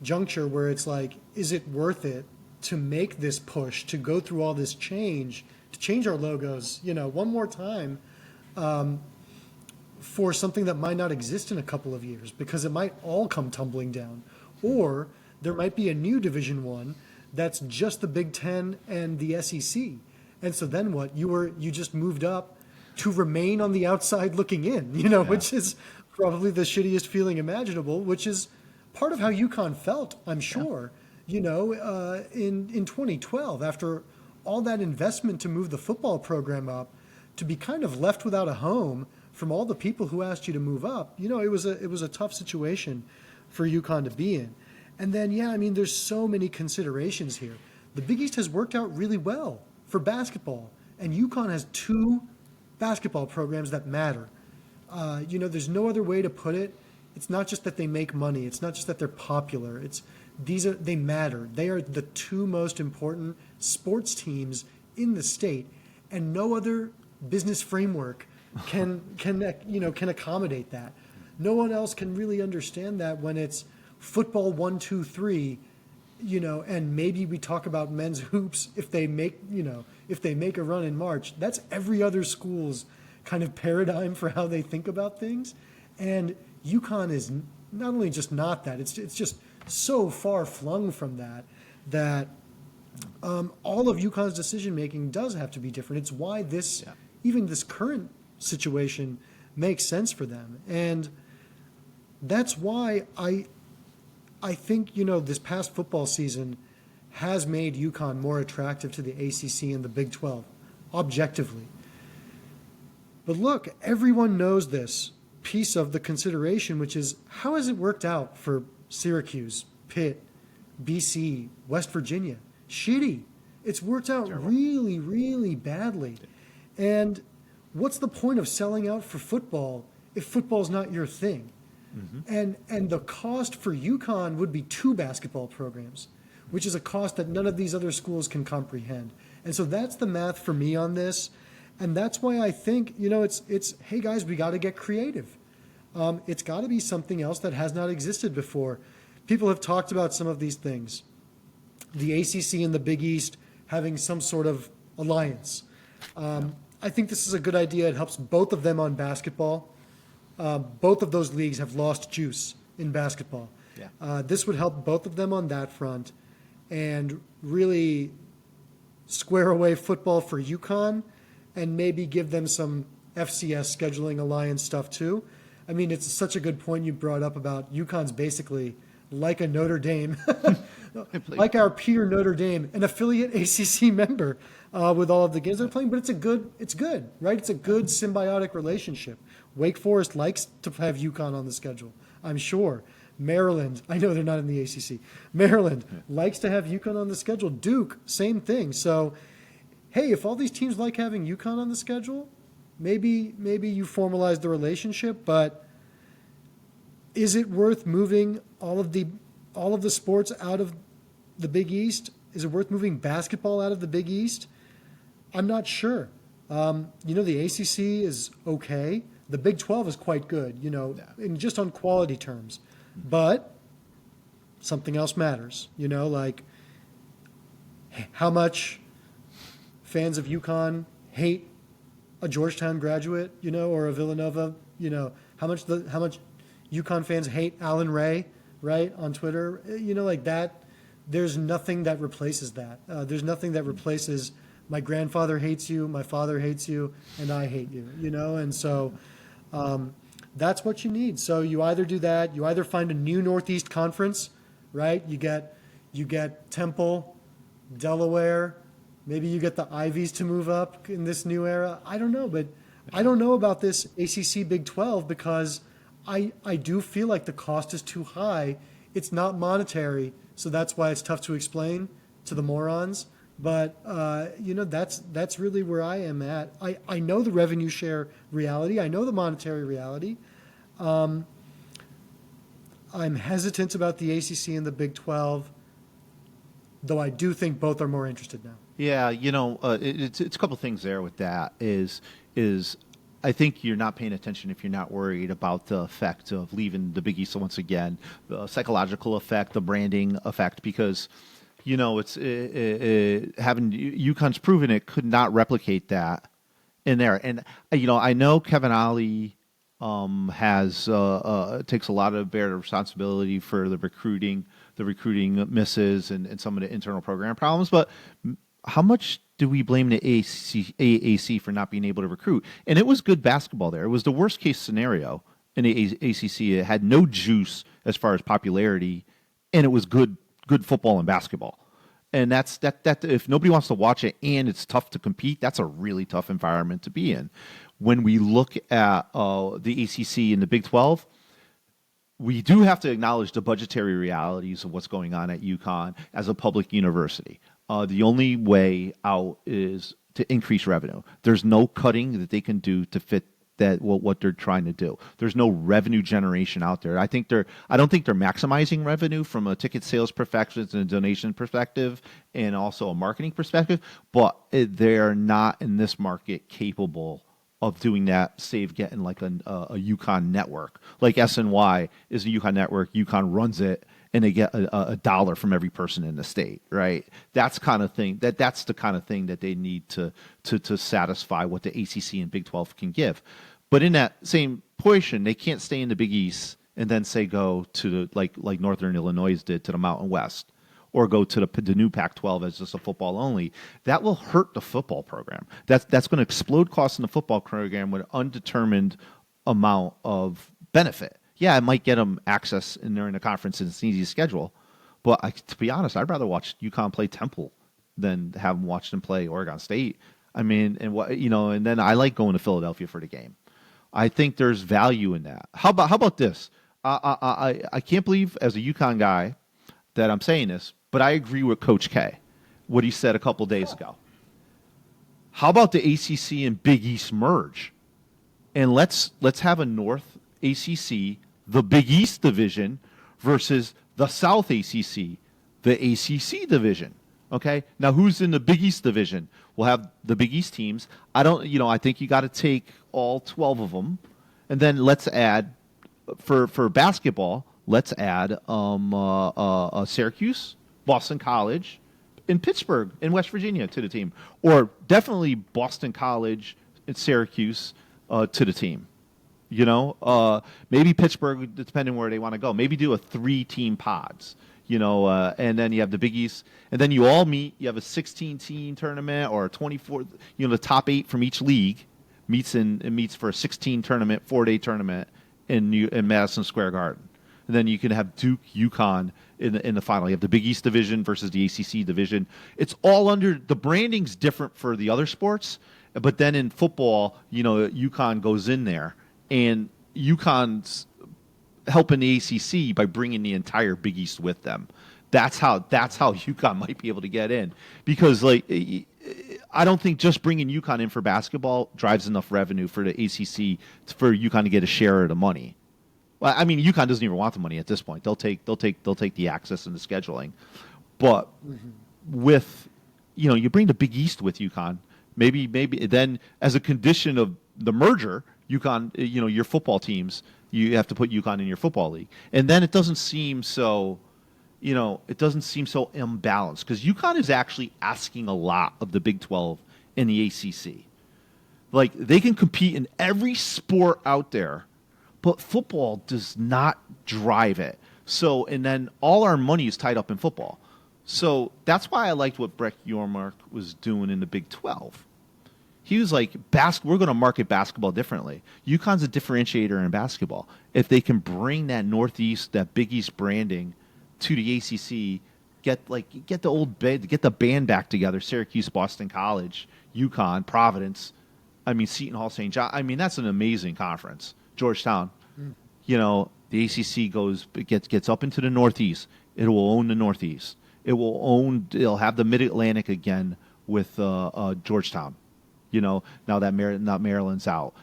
juncture where it's like, is it worth it to make this push, to go through all this change, to change our logos, one more time, for something that might not exist in a couple of years, because it might all come tumbling down, or there might be a new Division I that's just the Big Ten and the SEC. And so then what? You just moved up to remain on the outside looking in, which is probably the shittiest feeling imaginable, which is part of how UConn felt, I'm sure, in 2012, after all that investment to move the football program up, to be kind of left without a home from all the people who asked you to move up. It was a tough situation for UConn to be in. And then, there's so many considerations here. The Big East has worked out really well for basketball, and UConn has 2 basketball programs that matter. There's no other way to put it. It's not just that they make money. It's not just that they're popular. They matter. They are the 2 most important sports teams in the state, and no other business framework can accommodate that. No one else can really understand that when it's football 1, 2, 3, and maybe we talk about men's hoops if they make a run in March. That's every other school's kind of paradigm for how they think about things. And UConn is not only just not that, it's just so far flung from that all of UConn's decision making does have to be different. It's why even this current situation makes sense for them. And that's why I think, this past football season has made UConn more attractive to the ACC and the Big 12, objectively. But look, everyone knows this piece of the consideration, which is how has it worked out for Syracuse, Pitt, BC, West Virginia. Shitty. It's worked out Terrible. really, really badly. And what's the point of selling out for football if football's not your thing? And the cost for UConn would be 2 basketball programs, which is a cost that none of these other schools can comprehend. And so that's the math for me on this. And that's why I think, it's hey guys, we got to get creative. It's got to be something else that has not existed before. People have talked about some of these things. The ACC and the Big East having some sort of alliance. I think this is a good idea. It helps both of them on basketball. Both of those leagues have lost juice in basketball. Yeah. This would help both of them on that front and really square away football for UConn and maybe give them some FCS scheduling alliance stuff too. I mean, it's such a good point you brought up about UConn's basically like a Notre Dame, like our peer Notre Dame, an affiliate ACC member with all of the games they're playing. But it's good, right? It's a good symbiotic relationship. Wake Forest likes to have UConn on the schedule, I'm sure. Maryland, I know they're not in the ACC. Maryland likes to have UConn on the schedule. Duke, same thing. So, hey, if all these teams like having UConn on the schedule, maybe you formalize the relationship. But is it worth moving all of the sports out of the Big East? Is it worth moving basketball out of the Big East? I'm not sure. The ACC is okay. The Big 12 is quite good, in just on quality terms. But something else matters, like how much fans of UConn hate a Georgetown graduate, or a Villanova, how much UConn fans hate Alan Ray, right, on Twitter, like that. There's nothing that replaces that. There's nothing that replaces my grandfather hates you, my father hates you, and I hate you, and so that's what you need. So you either do that, you either find a new Northeast Conference, right? You get Temple, Delaware, maybe you get the Ivies to move up in this new era. I don't know, but I don't know about this ACC Big 12 because I do feel like the cost is too high. It's not monetary, so that's why it's tough to explain to the morons. But that's really where I am at. I know the revenue share reality. I know the monetary reality. I'm hesitant about the ACC and the Big 12, though I do think both are more interested now. Yeah, it's a couple things there with that is I think you're not paying attention if you're not worried about the effect of leaving the Big East once again, the psychological effect, the branding effect, because it's having UConn's proven it could not replicate that in there. And I know Kevin Ollie has takes a lot of bear responsibility for the recruiting misses and some of the internal program problems. But how much do we blame the AAC for not being able to recruit? And it was good basketball there. It was the worst case scenario in the ACC. It had no juice as far as popularity, and it was good football and basketball. And that's if nobody wants to watch it and it's tough to compete, that's a really tough environment to be in. When we look at the ACC and the Big 12, we do have to acknowledge the budgetary realities of what's going on at UConn as a public university. The only way out is to increase revenue. There's no cutting that they can do to fit what they're trying to do. There's no revenue generation out there. I don't think they're maximizing revenue from a ticket sales perspective and a donation perspective and also a marketing perspective, but they're not in this market capable of doing that, save getting like a UConn network. Like SNY is a UConn network, UConn runs it, and they get a dollar from every person in the state, right? That's the kind of thing that they need to satisfy what the ACC and Big 12 can give. But in that same portion, they can't stay in the Big East and then say go to like Northern Illinois did to the Mountain West, or go to the new Pac-12 as just a football only. That will hurt the football program. That's going to explode costs in the football program with an undetermined amount of benefit. Yeah, it might get them access during the conference and it's an easy schedule. But to be honest, I'd rather watch UConn play Temple than have them watch them play Oregon State. I mean, and then I like going to Philadelphia for the game. I think there's value in that. How about this? I can't believe as a UConn guy, that I'm saying this, but I agree with Coach K, what he said a couple days ago. How about the ACC and Big East merge? And let's have a North ACC, the Big East division, versus the South ACC, the ACC division. Okay, now who's in the Big East division? We'll have the Big East teams. I think you got to take all 12 of them, and then let's add for basketball. Let's add Syracuse, Boston College, and Pittsburgh in West Virginia to the team, or definitely Boston College and Syracuse to the team. Maybe Pittsburgh, depending where they want to go. Maybe do a 3-team pods. And then you have the Big East, and then you all meet. You have a 16-team tournament or a 24. The top 8 from each league meets for a 16 tournament, 4-day tournament in Madison Square Garden. And then you can have Duke, UConn in the final. You have the Big East division versus the ACC division. It's all under the branding's different for the other sports, but then in football, UConn goes in there, and UConn's helping the ACC by bringing the entire Big East with them. That's how UConn might be able to get in, because I don't think just bringing UConn in for basketball drives enough revenue for the ACC for UConn to get a share of the money. Well, I mean, UConn doesn't even want the money at this point. They'll take the access and the scheduling, but with you bring the Big East with UConn, maybe then as a condition of the merger, UConn, your football teams, you have to put UConn in your football league, and then it doesn't seem so, imbalanced, because UConn is actually asking a lot of the Big 12 and the ACC. Like, they can compete in every sport out there, but football does not drive it. So, and then all our money is tied up in football. So that's why I liked what Breck Yormark was doing in the Big 12. He was like, we're going to market basketball differently. UConn's a differentiator in basketball. If they can bring that Northeast, that Big East branding to the ACC, get the band back together, Syracuse, Boston College, UConn, Providence, Seton Hall, St. John. That's an amazing conference. Georgetown. The ACC gets up into the Northeast. It will own the Northeast. It'll have the Mid-Atlantic again with Georgetown. Now that Maryland's out,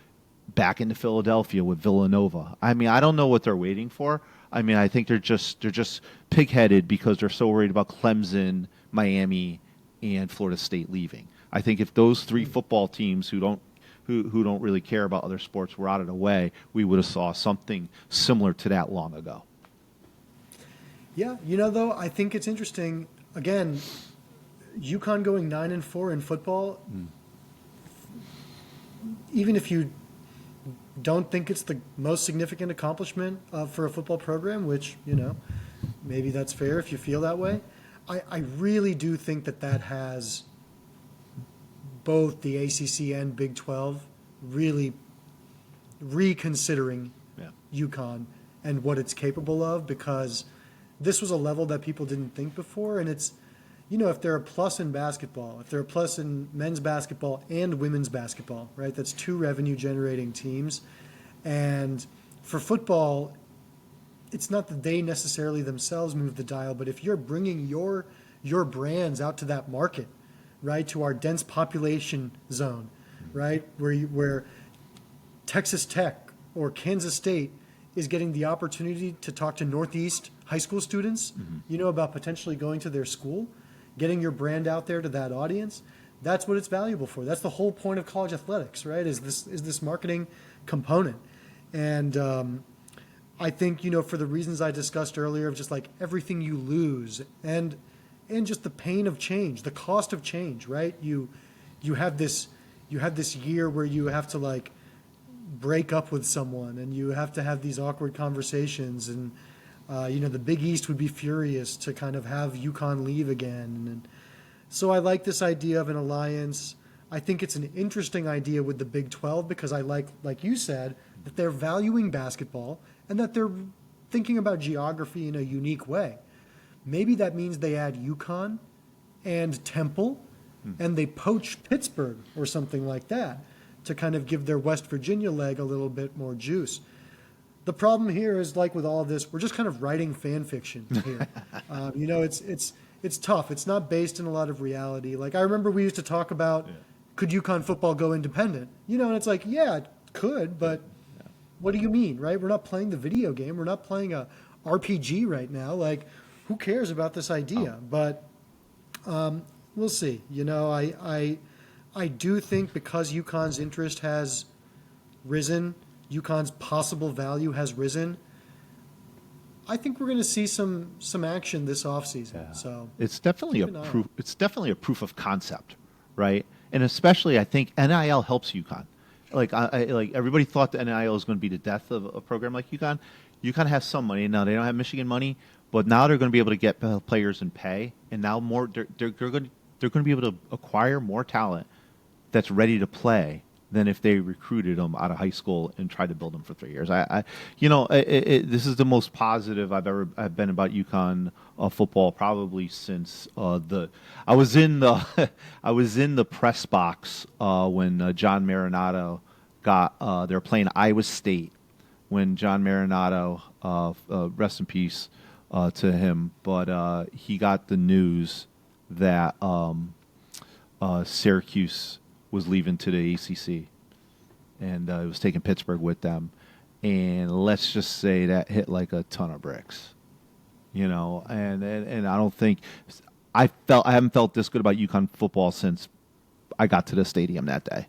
back into Philadelphia with Villanova. I don't know what they're waiting for. I think they're just pig-headed because they're so worried about Clemson, Miami, and Florida State leaving. I think if those 3 football teams who don't really care about other sports were out of the way, we would have saw something similar to that long ago. Yeah, though, I think it's interesting. Again, UConn going 9-4 in football. Even if you don't think it's the most significant accomplishment for a football program, which, maybe that's fair if you feel that way, I really do think that has both the ACC and Big 12 really reconsidering UConn and what it's capable of, because this was a level that people didn't think before, and it's, if they're a plus in basketball, if they're a plus in men's basketball and women's basketball, right, that's 2 revenue-generating teams. And for football, it's not that they necessarily themselves move the dial, but if you're bringing your brands out to that market, right, to our dense population zone, right, where Texas Tech or Kansas State is getting the opportunity to talk to Northeast high school students, about potentially going to their school, getting your brand out there to that audience, that's what it's valuable for. That's the whole point of college athletics, right, is this marketing component. And I think, for the reasons I discussed earlier, of just like everything you lose and just the pain of change, the cost of change, right? You have this year where you have to like break up with someone, and you have to have these awkward conversations, and the Big East would be furious to kind of have UConn leave again. And so I like this idea of an alliance. I think it's an interesting idea with the Big 12 because I like you said, that they're valuing basketball and that they're thinking about geography in a unique way. Maybe that means they add UConn and Temple, and they poach Pittsburgh or something like that to kind of give their West Virginia leg a little bit more juice. the problem here is, like with all of this, we're just kind of writing fan fiction here. It's tough. It's not based in a lot of reality. Like, I remember we used to talk about, could UConn football go independent? And it's like, yeah, it could, but what do you mean, right? We're not playing the video game. We're not playing a RPG right now. Like, who cares about this idea? But we'll see. I do think because UConn's interest has risen, UConn's possible value has risen, I think we're going to see some action this offseason. Yeah. So it's definitely keep an eye on proof. It's definitely a proof of concept, right? And especially, I think NIL helps UConn. Like like everybody thought the NIL was going to be the death of a program like UConn. UConn has some money now. They don't have Michigan money, but now they're going to be able to get players and pay, and now more. They're going to be able to acquire more talent that's ready to play than if they recruited them out of high school and tried to build them for 3 years. This is the most positive I've been about UConn football probably since I was in the press box when John Marinato they were playing Iowa State when John Marinato, rest in peace to him, but he got the news that Syracuse was leaving to the ACC, and it was taking Pittsburgh with them. And let's just say that hit like a ton of bricks, And I don't think I haven't felt this good about UConn football since I got to the stadium that day.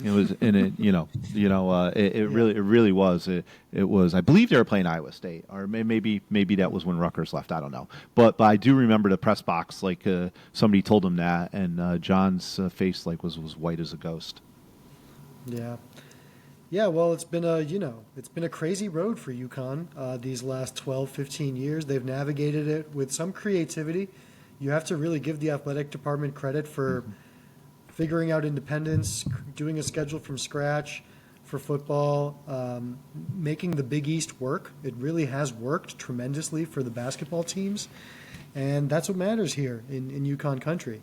It was in it, it really was. It was. I believe they were playing Iowa State, or maybe that was when Rutgers left. I don't know, but I do remember the press box. Like somebody told him that, and John's face was white as a ghost. Yeah. Well, it's been a crazy road for UConn these last 12, 15 years. They've navigated it with some creativity. You have to really give the athletic department credit for figuring out independence, doing a schedule from scratch for football, making the Big East work. It really has worked tremendously for the basketball teams, and that's what matters here in UConn country.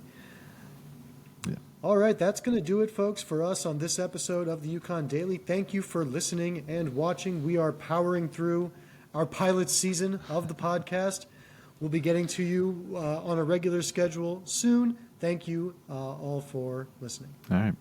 Yeah. All right, that's going to do it, folks, for us on this episode of the UConn Daily. Thank you for listening and watching. We are powering through our pilot season of the podcast. We'll be getting to you on a regular schedule soon. Thank you all for listening. All right.